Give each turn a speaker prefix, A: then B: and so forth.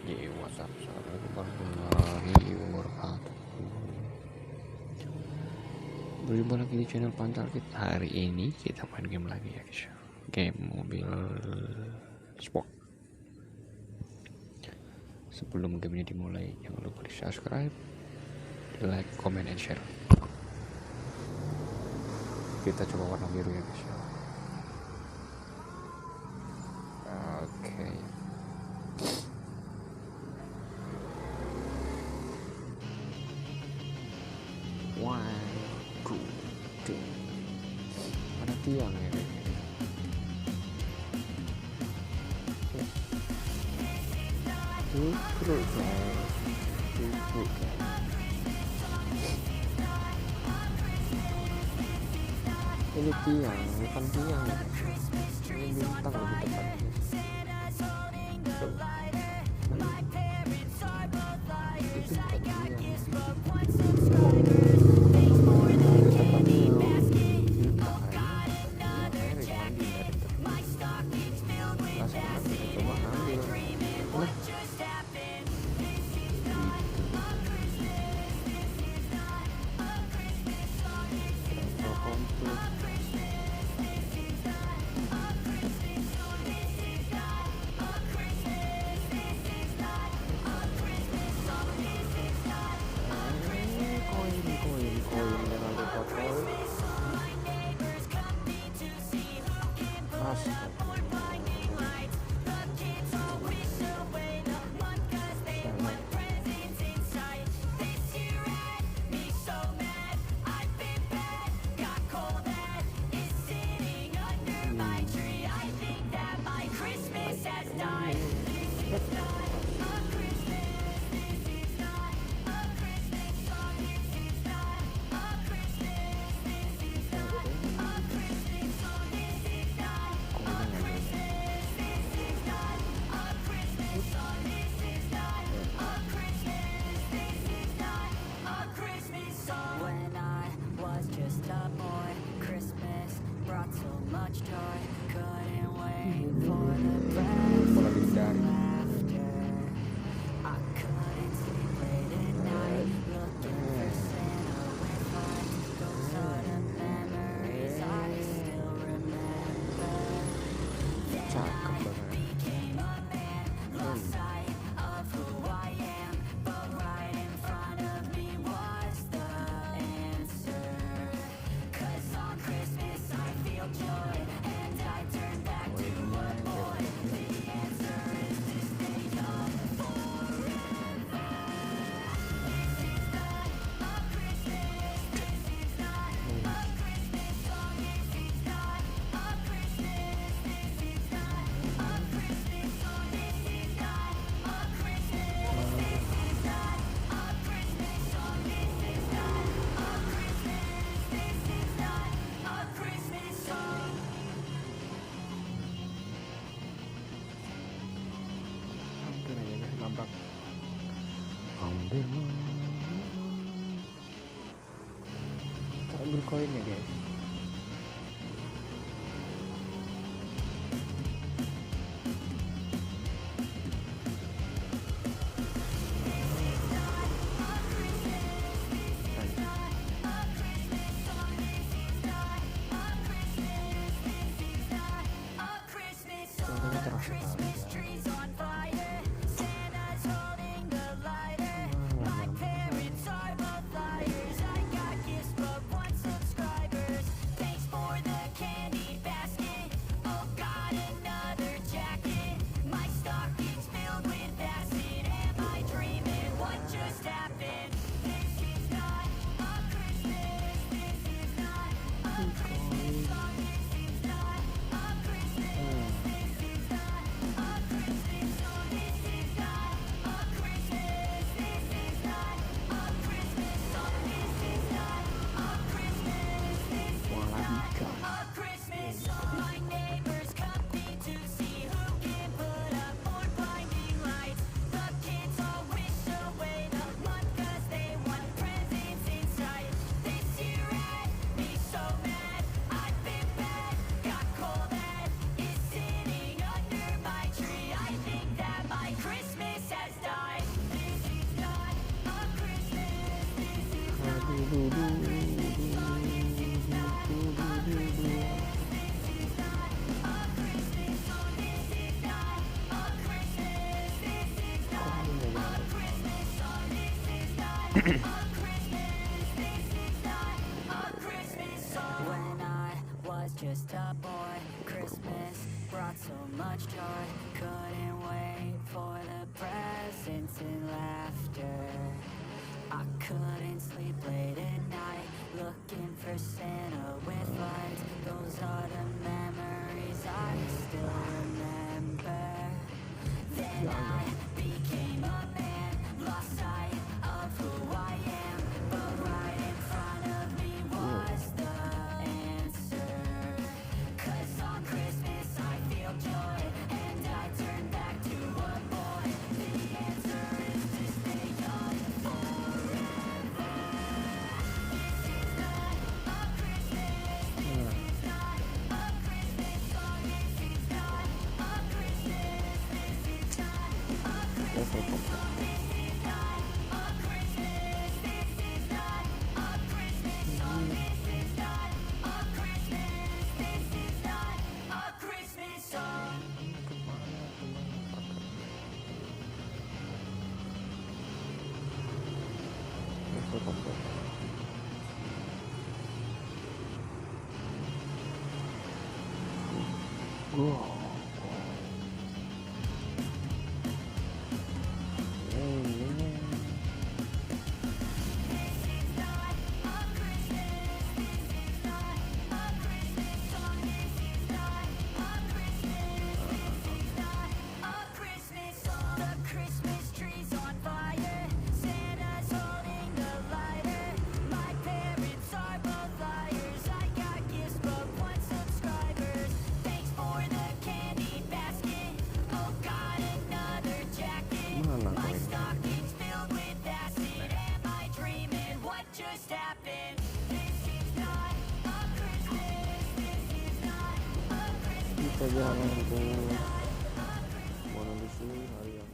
A: WhatsApp. Assalamualaikum warahmatullahi wabarakatuh. Berjumpa lagi di channel Pantal Kit. Hari ini kita main game lagi ya guys. Game mobil sport. Sebelum gamenya dimulai, jangan lupa di subscribe, di like, comment, and share. Kita coba warna biru ya guys. Oke. One, two, three. Ada tiang ya kayaknya. Justru guys. Ini tiang, bukan tiang. Ini bintang lebih tepatnya. Itu bukan tiang. Ambil koin ya guys. Contohnya terasa sekali.
B: When I was just a boy, Christmas brought so much joy. Couldn't wait for the presents and laughter. I couldn't sleep late at night, looking for Santa with lights. Those are the memories I still remember. Then I became a man, lost sight of who I am. But right in front of me was the answer. 'Cause on Christmas I feel joy, and I turn back to a boy. The answer is to stay young forever. This is not a Christmas, this is not a Christmas song. This is not a Christmas, this is not a Christmas song. This is not a Christmas, this is not a Christmas song. This is not a Christmas, this is not a Christmas song.
A: Mana
B: My
A: koin?
B: stocking's filled with acid. Am I dreaming? What just happened? This is not a Christmas. This is not a Christmas.
A: Kita jalan ke mana di sini hari yang